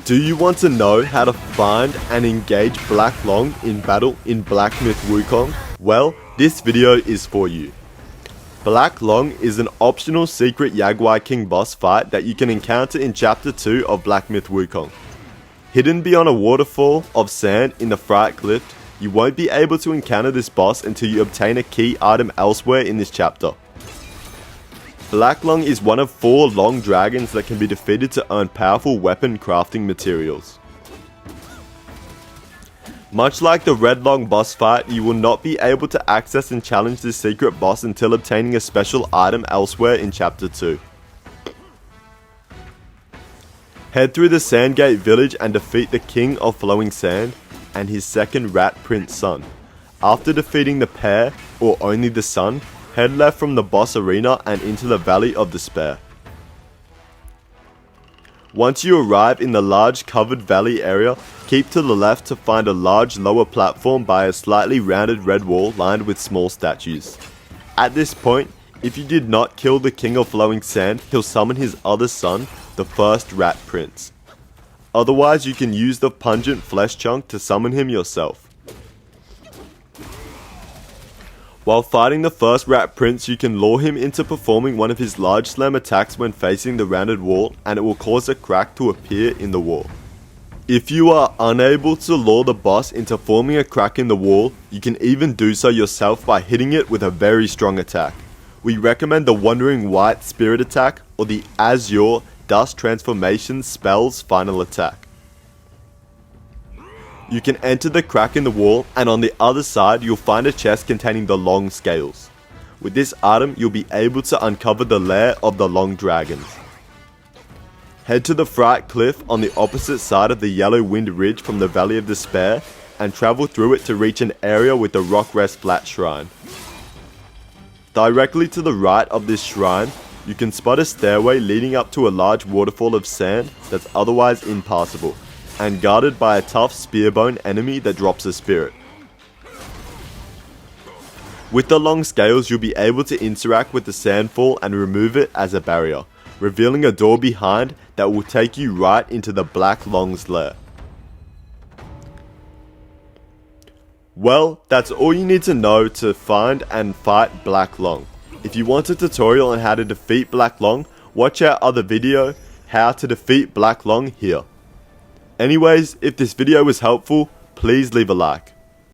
Do you want to know how to find and engage Black Loong in battle in Black Myth Wukong? Well, this video is for you. Black Loong is an optional secret Jaguar King boss fight that you can encounter in Chapter 2 of Black Myth Wukong. Hidden beyond a waterfall of sand in the Fright Cliff, you won't be able to encounter this boss until you obtain a key item elsewhere in this chapter. Black Loong is one of 4 long dragons that can be defeated to earn powerful weapon crafting materials. Much like the Red Loong boss fight, you will not be able to access and challenge this secret boss until obtaining a special item elsewhere in Chapter 2. Head through the Sandgate village and defeat the King of Flowing Sand and his second Rat Prince son. After defeating the pair, or only the son, head left from the boss arena and into the Valley of Despair. Once you arrive in the large covered valley area, keep to the left to find a large lower platform by a slightly rounded red wall lined with small statues. At this point, if you did not kill the King of Flowing Sand, he'll summon his other son, the first Rat Prince. Otherwise, you can use the pungent flesh chunk to summon him yourself. While fighting the first Rat Prince, you can lure him into performing one of his large slam attacks when facing the rounded wall, and it will cause a crack to appear in the wall. If you are unable to lure the boss into forming a crack in the wall, you can even do so yourself by hitting it with a very strong attack. We recommend the Wandering White Spirit attack or the Azure Dust Transformation spell's final attack. You can enter the crack in the wall, and on the other side you'll find a chest containing the Loong scales. With this item you'll be able to uncover the lair of the Loong dragons. Head to the Fright Cliff on the opposite side of the Yellow Wind Ridge from the Valley of Despair and travel through it to reach an area with the Rock Rest Flat Shrine. Directly to the right of this shrine, you can spot a stairway leading up to a large waterfall of sand that's otherwise impassable, and guarded by a tough spearbone enemy that drops a spirit. With the Loong scales, you'll be able to interact with the sandfall and remove it as a barrier, revealing a door behind that will take you right into the Black Loong's lair. Well, that's all you need to know to find and fight Black Loong. If you want a tutorial on how to defeat Black Loong, watch our other video, How to Defeat Black Loong, here. Anyways, if this video was helpful, please leave a like.